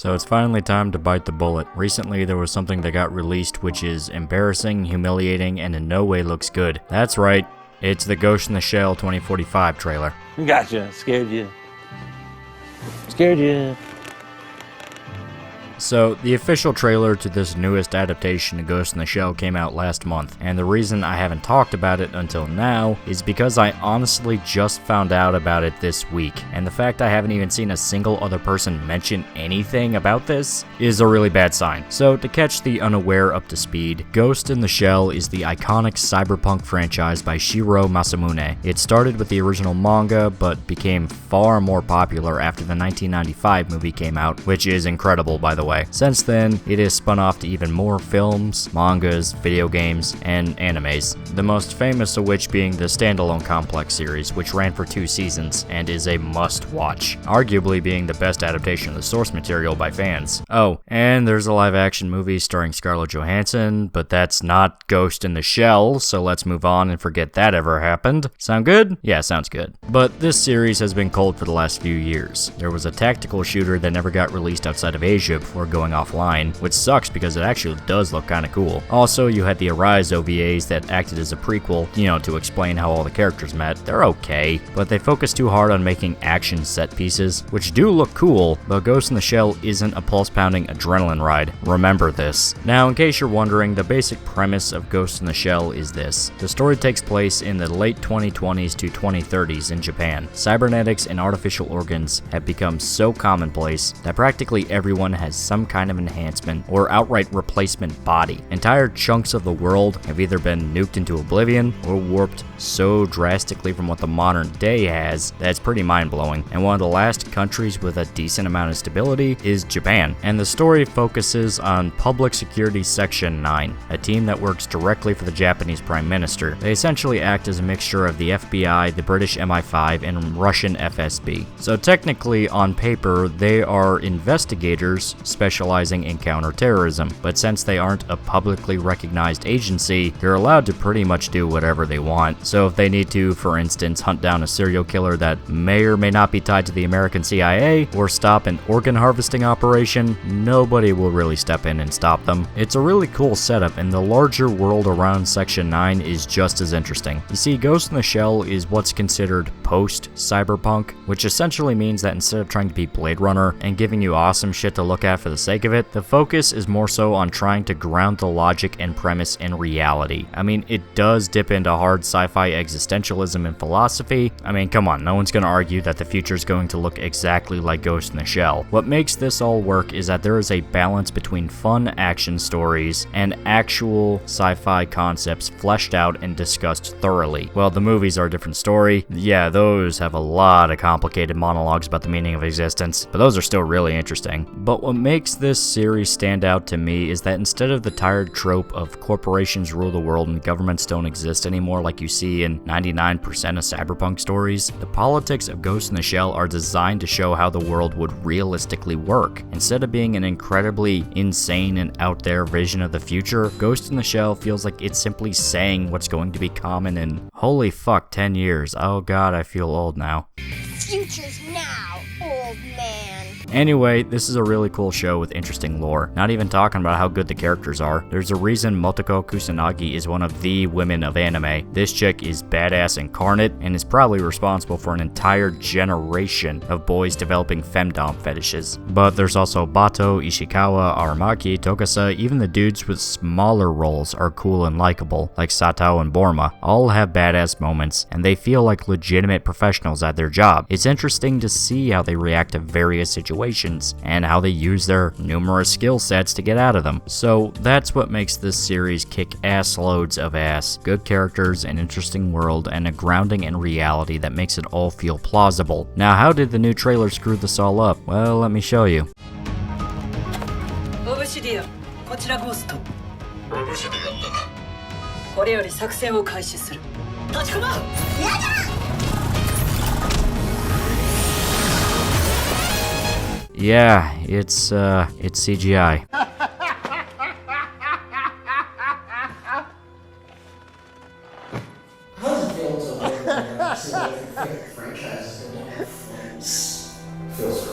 So it's finally time to bite the bullet. Recently there was something that got released which is embarrassing, humiliating, and in no way looks good. That's right, it's the Ghost in the Shell 2045 trailer. Gotcha, scared you. Scared you. So, the official trailer to this newest adaptation of Ghost in the Shell came out last month, and the reason I haven't talked about it until now is because I honestly just found out about it this week, and the fact I haven't even seen a single other person mention anything about this is a really bad sign. So, to catch the unaware up to speed, Ghost in the Shell is the iconic cyberpunk franchise by Shiro Masamune. It started with the original manga, but became far more popular after the 1995 movie came out, which is incredible by the way. Since then, it has spun off to even more films, mangas, video games, and animes, the most famous of which being the standalone Complex series, which ran for 2 seasons and is a must-watch, arguably being the best adaptation of the source material by fans. Oh, and there's a live-action movie starring Scarlett Johansson, but that's not Ghost in the Shell, so let's move on and forget that ever happened. Sound good? Yeah, sounds good. But this series has been cold for the last few years. There was a tactical shooter that never got released outside of Asia before going offline, which sucks because it actually does look kinda cool. Also, you had the Arise OVAs that acted as a prequel, to explain how all the characters met. They're okay, but they focus too hard on making action set pieces, which do look cool, but Ghost in the Shell isn't a pulse-pounding adrenaline ride. Remember this. Now, in case you're wondering, the basic premise of Ghost in the Shell is this. The story takes place in the late 2020s to 2030s in Japan. Cybernetics and artificial organs have become so commonplace that practically everyone has some kind of enhancement or outright replacement body. Entire chunks of the world have either been nuked into oblivion or warped so drastically from what the modern day has that it's pretty mind-blowing. And one of the last countries with a decent amount of stability is Japan. And the story focuses on Public Security Section 9, a team that works directly for the Japanese Prime Minister. They essentially act as a mixture of the FBI, the British MI5, and Russian FSB. So technically, on paper, they are investigators specializing in counterterrorism, but since they aren't a publicly recognized agency, they're allowed to pretty much do whatever they want. So if they need to, for instance, hunt down a serial killer that may or may not be tied to the American CIA, or stop an organ harvesting operation, nobody will really step in and stop them. It's a really cool setup, and the larger world around Section 9 is just as interesting. You see, Ghost in the Shell is what's considered post-cyberpunk, which essentially means that instead of trying to be Blade Runner and giving you awesome shit to look at for the sake of it, the focus is more so on trying to ground the logic and premise in reality. I mean, it does dip into hard sci-fi existentialism and philosophy. I mean, come on, no one's gonna argue that the future is going to look exactly like Ghost in the Shell. What makes this all work is that there is a balance between fun action stories and actual sci-fi concepts fleshed out and discussed thoroughly. Well, the movies are a different story. Yeah, those have a lot of complicated monologues about the meaning of existence, but those are still really interesting. But what makes this series stand out to me is that instead of the tired trope of corporations rule the world and governments don't exist anymore like you see in 99% of cyberpunk stories, the politics of Ghost in the Shell are designed to show how the world would realistically work. Instead of being an incredibly insane and out there vision of the future, Ghost in the Shell feels like it's simply saying what's going to be common in, holy fuck, 10 years. Oh god, I feel old now. Future's now, old man. Anyway, this is a really cool show with interesting lore. Not even talking about how good the characters are. There's a reason Motoko Kusanagi is one of the women of anime. This chick is badass incarnate and is probably responsible for an entire generation of boys developing femdom fetishes. But there's also Bato, Ishikawa, Aramaki, Tokasa, even the dudes with smaller roles are cool and likable, like Sato and Borma. All have badass moments, and they feel like legitimate professionals at their job. It's interesting to see how they react to various situations and how they use their numerous skill sets to get out of them. So that's what makes this series kick ass loads of ass. Good characters, an interesting world, and a grounding in reality that makes it all feel plausible. Now, how did the new trailer screw this all up? Well, let me show you. Yeah, it's CGI. Feels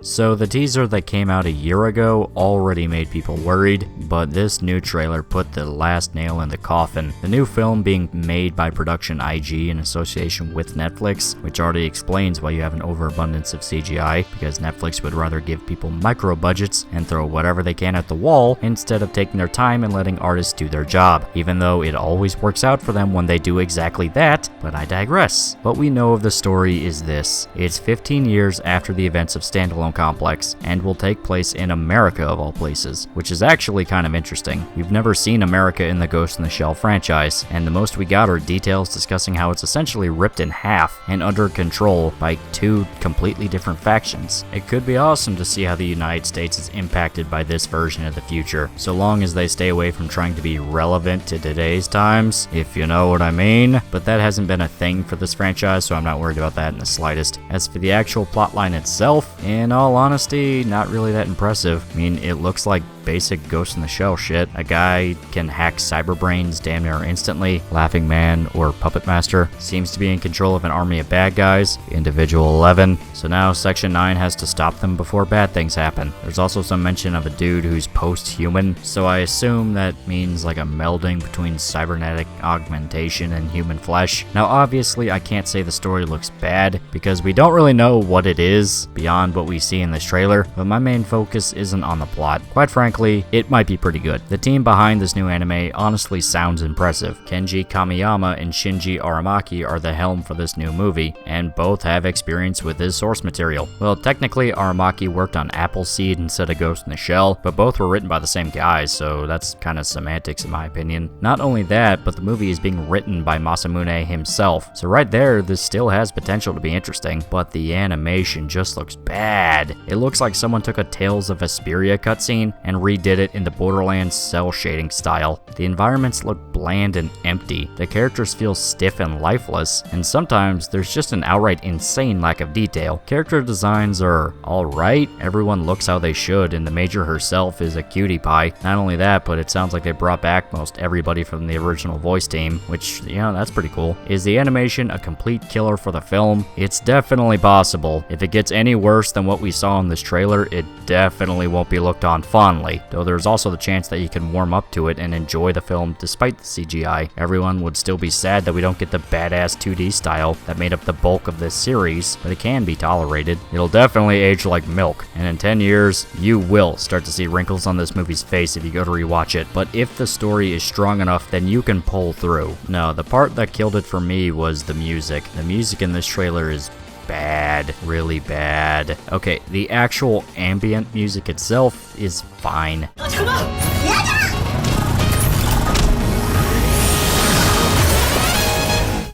So the teaser that came out a year ago already made people worried, but this new trailer put the last nail in the coffin. The new film being made by Production IG in association with Netflix, which already explains why you have an overabundance of CGI, because Netflix would rather give people micro budgets and throw whatever they can at the wall instead of taking their time and letting artists do their job, even though it always works out for them when they do exactly that, but I digress. What we know of the story is this: it's 15 years after the events of Standalone Complex, and will take place in America of all places, which is actually kind of interesting. We've never seen America in the Ghost in the Shell franchise, and the most we got are details discussing how it's essentially ripped in half and under control by two completely different factions. It could be awesome to see how the United States is impacted by this version of the future, so long as they stay away from trying to be relevant to today's times, if you know what I mean. But that hasn't been a thing for this franchise, so I'm not worried about that in the slightest. As for the actual plotline itself, in all honesty, not really that impressive. I mean, it looks like basic Ghost in the Shell shit. A guy can hack cyber brains damn near instantly. Laughing Man, or Puppet Master, seems to be in control of an army of bad guys, Individual 11, so now Section 9 has to stop them before bad things happen. There's also some mention of a dude who's post-human, so I assume that means like a melding between cybernetic augmentation and human flesh. Now obviously I can't say the story looks bad, because we don't really know what it is beyond what we see in this trailer, but my main focus isn't on the plot. Quite frankly, it might be pretty good. The team behind this new anime honestly sounds impressive. Kenji Kamiyama and Shinji Aramaki are the helm for this new movie, and both have experience with this source material. Well, technically Aramaki worked on Appleseed instead of Ghost in the Shell, but both were written by the same guys, so that's kind of semantics in my opinion. Not only that, but the movie is being written by Masamune himself, so right there, this still has potential to be interesting, but the animation just looks bad. It looks like someone took a Tales of Vesperia cutscene and redid it in the Borderlands cell shading style. The environments look bland and empty, the characters feel stiff and lifeless, and sometimes there's just an outright insane lack of detail. Character designs are alright, everyone looks how they should, and the Major herself is a cutie pie. Not only that, but it sounds like they brought back most everybody from the original voice team, which, you know, that's pretty cool. Is the animation a complete killer for the film? It's definitely possible. If it gets any worse than what we saw in this trailer, it definitely won't be looked on fondly, though there's also the chance that you can warm up to it and enjoy the film despite the CGI. Everyone would still be sad that we don't get the badass 2D style that made up the bulk of this series, but it can be tolerated. It'll definitely age like milk, and in 10 years, you will start to see wrinkles on this movie's face if you go to rewatch it, but if the story is strong enough, then you can pull through. No, the part that killed it for me was the music. The music in this trailer is bad, really bad. Okay, the actual ambient music itself is fine.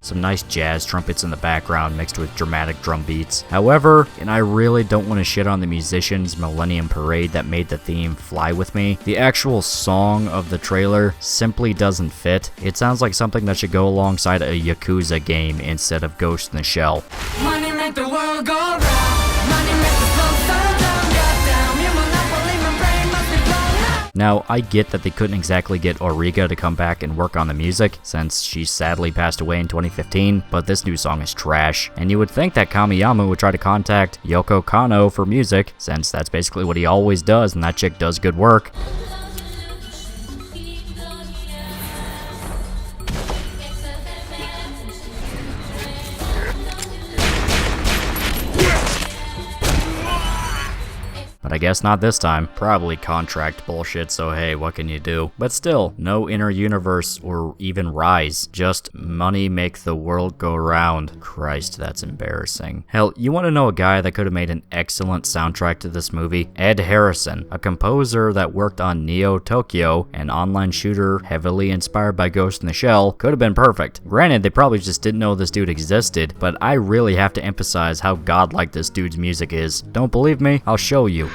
Some nice jazz trumpets in the background mixed with dramatic drum beats. However, and I really don't want to shit on the musicians' Millennium Parade that made the theme fly with me, the actual song of the trailer simply doesn't fit. It sounds like something that should go alongside a Yakuza game instead of Ghost in the Shell. Money make the world go round. Money make the flow so down, goddamn. You monopoly, my brain must be blown up. Now, I get that they couldn't exactly get Origa to come back and work on the music, since she sadly passed away in 2015, but this new song is trash, and you would think that Kamiyama would try to contact Yoko Kanno for music, since that's basically what he always does, and that chick does good work. But I guess not this time. Probably contract bullshit, so hey, what can you do? But still, no inner universe or even rise. Just money make the world go round. Christ, that's embarrassing. Hell, you want to know a guy that could have made an excellent soundtrack to this movie? Ed Harrison, a composer that worked on Neo Tokyo, an online shooter heavily inspired by Ghost in the Shell, could have been perfect. Granted, they probably just didn't know this dude existed, but I really have to emphasize how godlike this dude's music is. Don't believe me? I'll show you.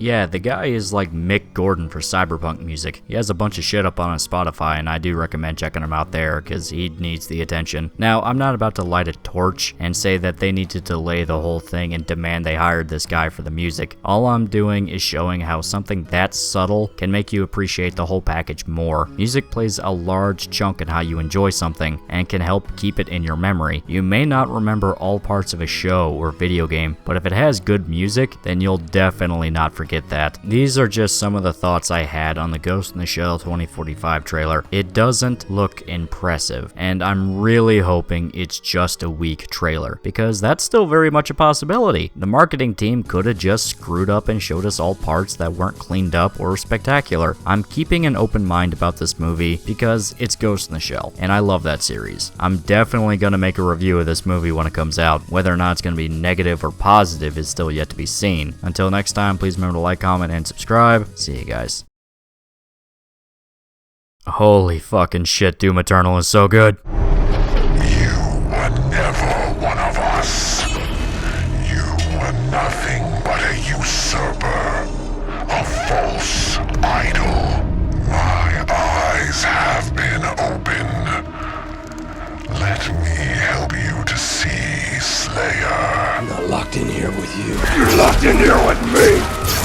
yeah, the guy is like Mick Gordon for cyberpunk music. He has a bunch of shit up on his Spotify, and I do recommend checking him out there because he needs the attention. Now, I'm not about to light a torch and say that they need to delay the whole thing and demand they hired this guy for the music. All I'm doing is showing how something that subtle can make you appreciate the whole package more. Music plays a large chunk in how you enjoy something and can help keep it in your memory. You may not remember all parts of a show or video game, but if it has good music, then you'll definitely not forget that. These are just some of the thoughts I had on the Ghost in the Shell 2045 trailer. It doesn't look impressive, and I'm really hoping it's just a weak trailer, because that's still very much a possibility. The marketing team could have just screwed up and showed us all parts that weren't cleaned up or spectacular. I'm keeping an open mind about this movie because it's Ghost in the Shell, and I love that series. I'm definitely going to make a review of this movie when it comes out. Whether or not it's going to be negative or positive is still yet to be seen. Until next time, please remember to like, comment, and subscribe. See you guys. Holy fucking shit, Doom Eternal is so good. You were never one of us. You were nothing but a usurper, a false idol. My eyes have been opened. Let me help you to see, Slayer. I'm not locked in here with you. You're locked in here with me!